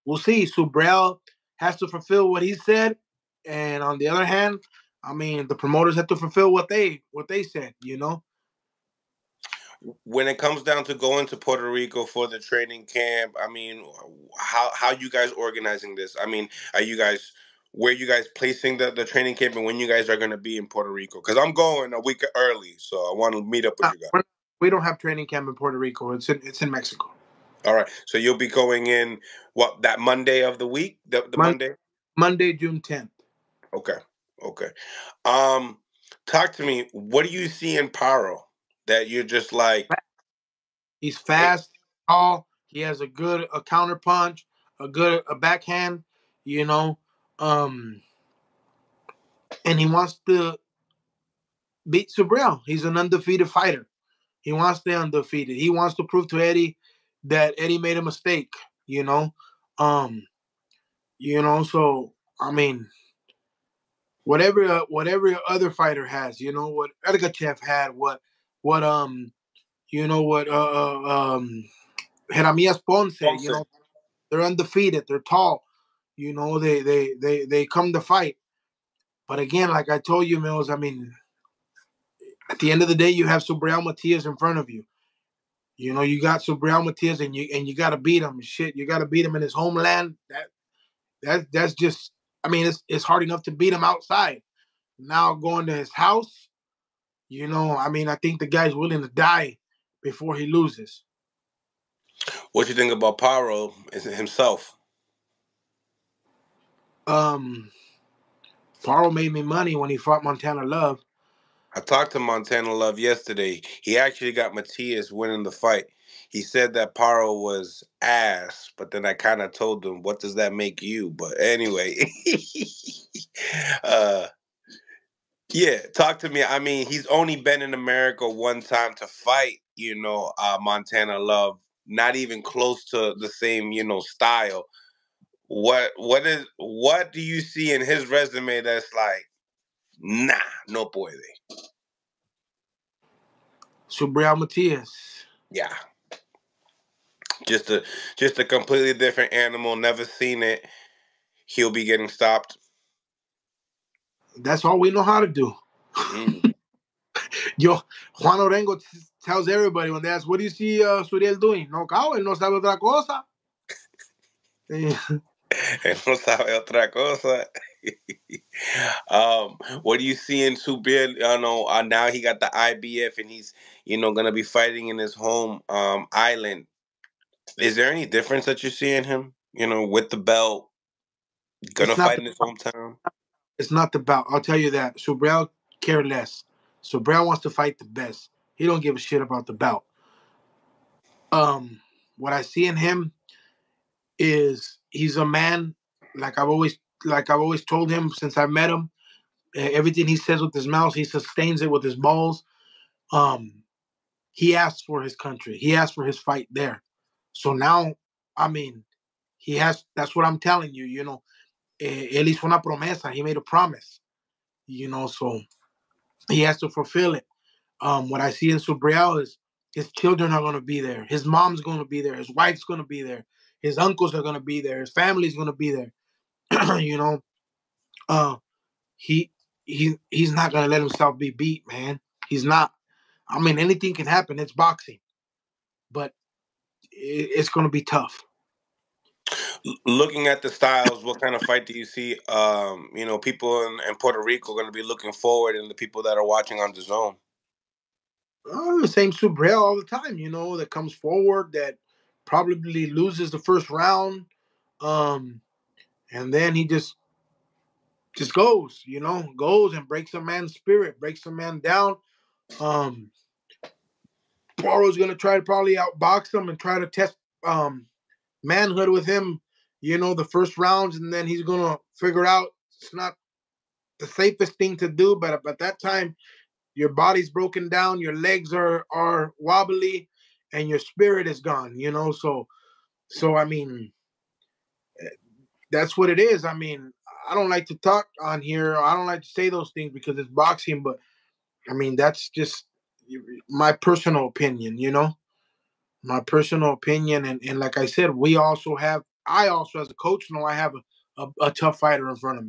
we'll see. Subriel has to fulfill what he said, and on the other hand, I mean, the promoters have to fulfill what they said. When it comes down to going to Puerto Rico for the training camp, I mean, how you guys organizing this? I mean, where you guys placing the training camp, and when you guys are going to be in Puerto Rico? Because I'm going a week early, so I want to meet up with you guys. We don't have training camp in Puerto Rico. It's in Mexico. All right, so you'll be going in that Monday of the week, the Monday? Monday, June 10th. Okay. Talk to me. What do you see in Paro that you're just like? He's fast, tall. He has a counter punch, a backhand. And he wants to beat Subriel. He's an undefeated fighter. He wants to stay undefeated. He wants to prove to Eddie that Eddie made a mistake. So I mean, whatever other fighter has, what Ergachev had, what Jeremias Ponce, they're undefeated, they're tall, they come to fight. But again, like I told you, Mills, I mean, at the end of the day, you have Subriel Matias in front of you. You got Subriel Matias, and you got to beat him. Shit, you got to beat him in his homeland. That's just, I mean, it's hard enough to beat him outside. Now going to his house, I mean, I think the guy's willing to die before he loses. What you think about Paro himself? Paro made me money when he fought Montana Love. I talked to Montana Love yesterday. He actually got Matias winning the fight. He said that Paro was ass, but then I kind of told him, what does that make you? But anyway, yeah, talk to me. I mean, he's only been in America one time to fight, Montana Love, not even close to the same, style. What do you see in his resume that's like, nah, no puede? Subriel Matias. Yeah. Just a completely different animal. Never seen it. He'll be getting stopped. That's all we know how to do. Juan Orengo tells everybody when they ask, what do you see Subriel doing? No, él no sabe otra cosa. Él no sabe otra cosa. What do you see in Subriel? Now he got the IBF, and he's, going to be fighting in his home island. Is there any difference that you see in him? With the belt, gonna fight in his hometown? It's not the belt. I'll tell you that. Subriel care less. Subriel wants to fight the best. He don't give a shit about the belt. What I see in him is he's a man, like I've always told him since I met him. Everything he says with his mouth, he sustains it with his balls. He asked for his country. He asked for his fight there. So now, I mean, that's what I'm telling you, él hizo una promesa. He made a promise, so he has to fulfill it. What I see in Subriel is his children are going to be there. His mom's going to be there. His wife's going to be there. His uncles are going to be there. His family's going to be there. He's not going to let himself be beat, man. He's not. I mean, anything can happen. It's boxing. But it's going to be tough. Looking at the styles, what kind of fight do you see? People in Puerto Rico are going to be looking forward, and the people that are watching on DAZN. The same Subriel all the time, that comes forward, that probably loses the first round, and then he just goes, goes and breaks a man's spirit, breaks a man down. Paro's going to try to probably outbox him and try to test manhood with him, the first rounds, and then he's going to figure out it's not the safest thing to do, but at that time, your body's broken down, your legs are wobbly, and your spirit is gone, So I mean, that's what it is. I mean, I don't like to talk on here. I don't like to say those things because it's boxing, but I mean, that's just my personal opinion, My personal opinion. And like I said, we also have I also, as a coach, know I have a tough fighter in front of me.